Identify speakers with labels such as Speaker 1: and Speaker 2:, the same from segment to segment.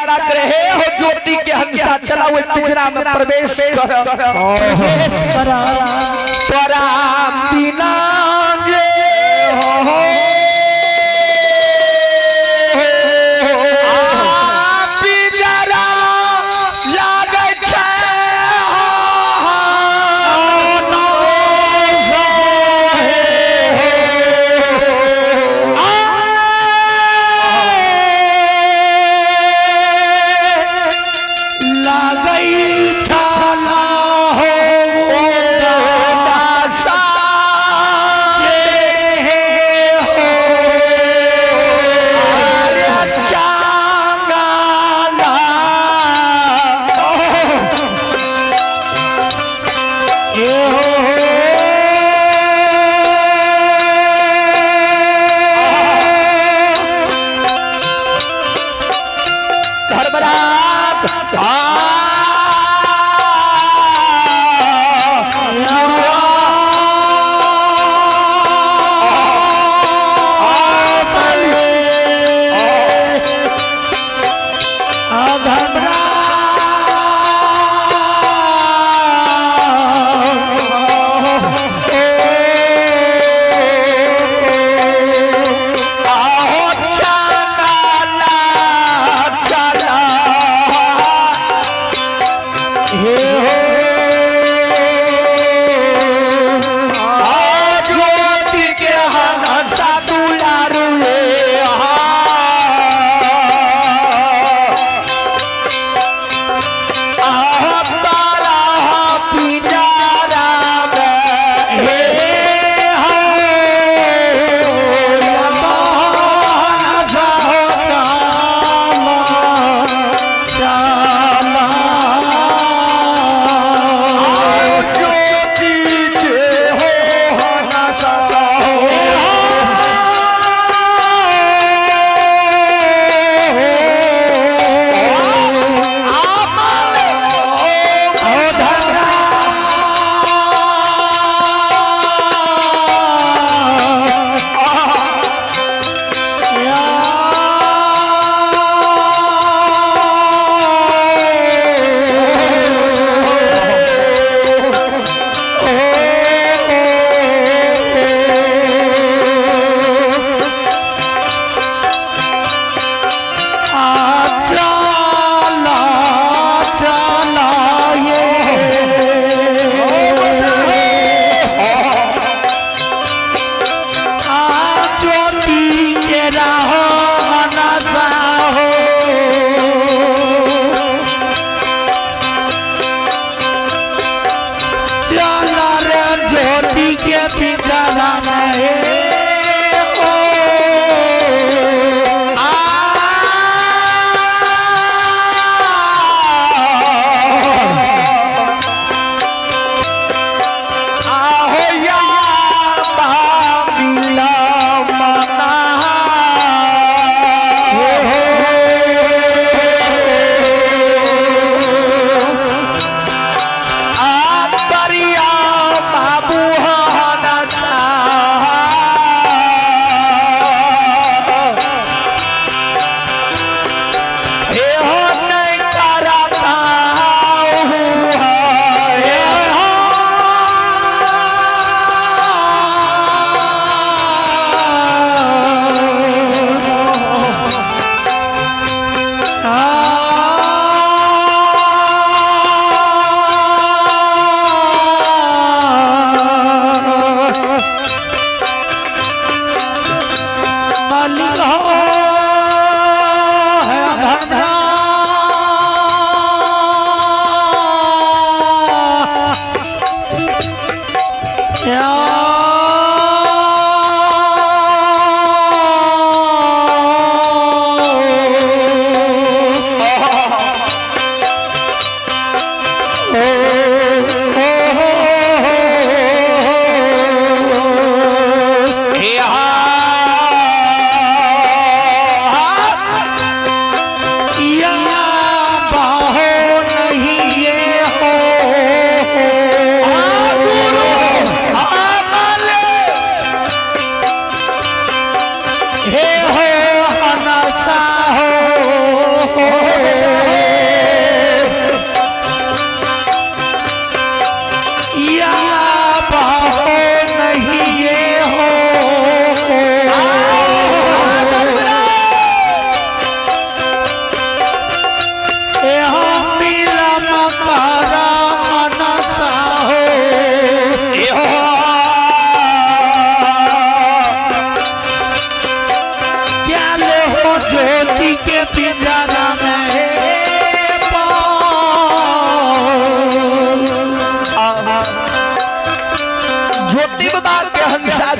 Speaker 1: रहे हो ज्योति के हंसा चला हुए पिंजरा में प्रवेश कर तोरा बिना जे हो पिंजरा लागे छे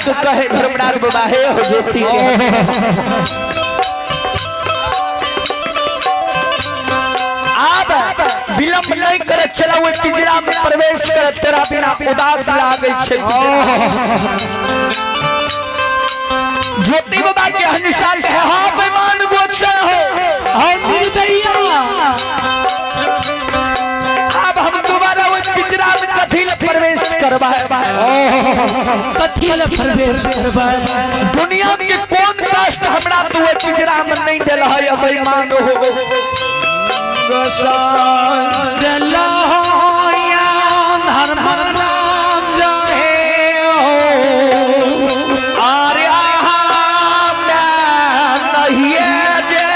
Speaker 1: तो कहे धर्मराज बाबा हे हो ज्योति के आप विलंब नहीं करे चला वो पिंजरा में प्रवेश कर तेरा बिना उदास लागे छे ज्योति बाबा के हनिशा के हां बेमान गोचा हो हां निर्दयिया अब हम दोबारा वो पिंजरा में कथी ले प्रवेश करवाए कथी ले प्रवेश करवाए दुनिया के कौन कष्ट हमरा तो वो पिंजरा में नहीं देला है अब बेमान हो दला या धर्म नाम जाहे हो आर्या नहीं जे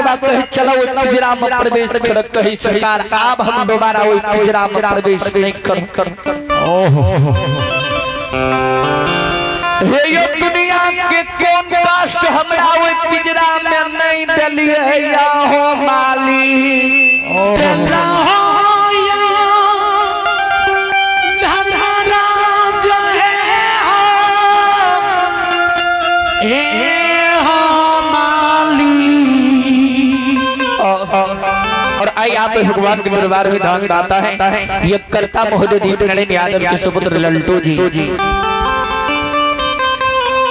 Speaker 1: बाबा कहे चलो पिंजरा में प्रवेश कर, कहे सरकार अब हम दोबारा वो पिंजरा में प्रवेश नहीं कर। हे ये दुनिया के कौन कास्ट हमरा वो पिंजरा में नहीं डलिए या हो माली तेरा हो या धरहरा जो है हो और आई आप भगवान के दरबार में दान दाता है ये कर्ता महोदय दीप नरेंद्र यादव के सुपुत्र लल्टू जी।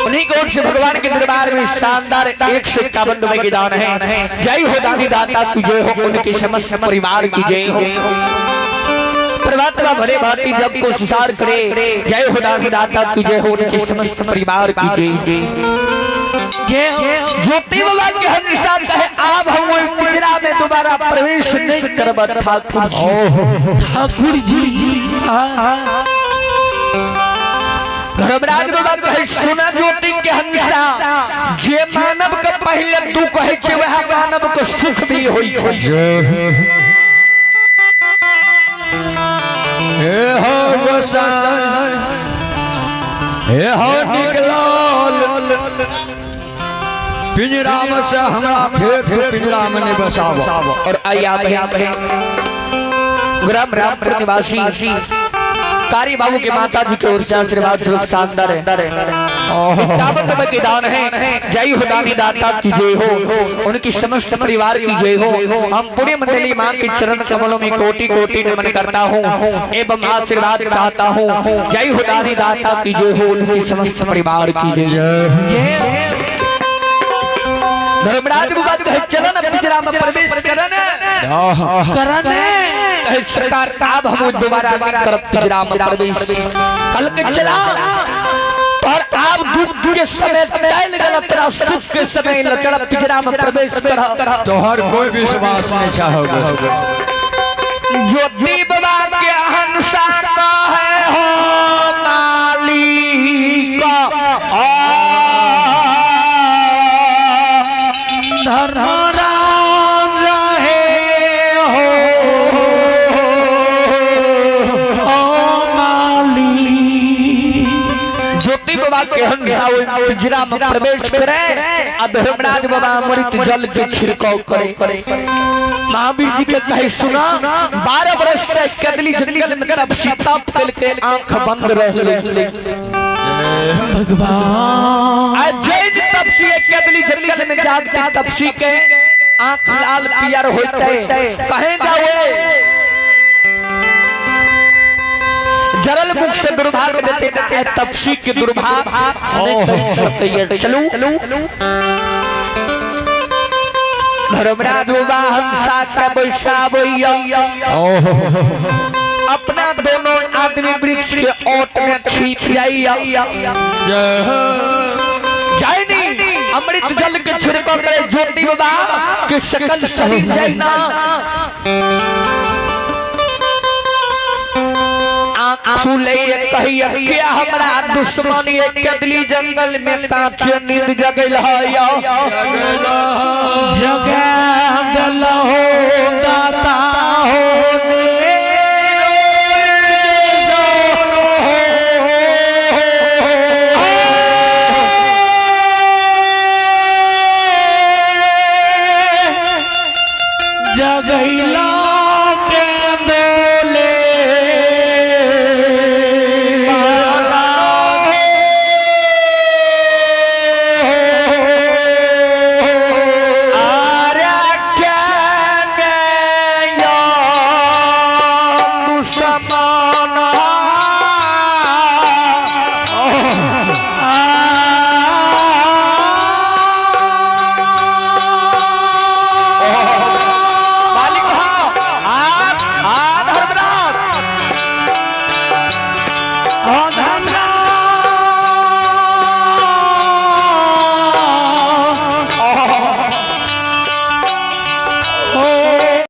Speaker 1: उन्हीं की ओर से भगवान के दरबार में शानदार 151 रुपए की दान है। जय हो दानी दाता की जय हो, उनके समस्त परिवार की जय हो। परमात्मा भले भांति जब को सुधार करे, जय हो दानी दाता की जय हो, उनके समस्त परिवार की जय हो। ज्योति बाबा के हनुमान कहे आप हम वो पिंजरा में दोबारा प्रवेश नहीं करब ठाकुर जी। धर्मराज बाबा कहे सुना ज्योति के हंसा जे मानव के पहले तू कहे छे वह मानव के सुख भी होई छे। हे हो गोसाई हे हो निकलाल पिंजरा में से हमरा फिर पिंजरा में नहीं बसाओ। और आया ग्राम रामपुर निवासी कारी बाबू के माता जी के ओर से आशीर्वाद स्वरूप शानदार है 51 रुपए की दान है। जय हो दानी दाता की जय हो, उनकी समस्त परिवार की जय हो। हम पूरी मंडली मां के चरण कमलों में कोटि कोटि नमन करता हूँ एवं आशीर्वाद चाहता हूँ। जय हो दानी दाता की जय हो, उनकी समस्त परिवार की जय। धर्मराज बाबा कहे चलो ना पिंजरा में प्रवेश करने सरकार अब हम दोबारा करब पिंजरा में प्रवेश कल के चला। और आप दुख के समय टैल गलत तेरा सुख के समय लचड़ पिंजरा में प्रवेश कर तो हर कोई विश्वास नहीं चाहोगे। ज्योति बाबा के अनुसार है हो मालिक धर्मराम रहे हो माली। ज्योति बाबा के हंसा पिंजरा में प्रवेश करे और धर्मराज बाबा अमृत जल के छिड़काव करे। महावीर जी के कहे सुना 12 वर्ष से कदली जंगल में तपसी तप करके आंख बंद रहे भगवान। जैन तपसी कदली जंगल में जागते तपसी के आंख लाल पियर होते कहे जाओ जरल मुख से दुर्भाग्य देते है तपसी के दुर्भाग्य। चलू धर्मराज बाबा हंसा का बैसाबैया अपना दोनों आदमी वृक्ष के ओट में छिप जाइया। जाइनी अमृत जल के छिड़काव करे ज्योति बाबा के सकल शरीर जाइना फूले कहिया क्या हमरा दुश्मन ये कदली जंगल में कांच नींद जगल है जगल हो दाता हो जगैला के बोले आर्या क्या दुश्मन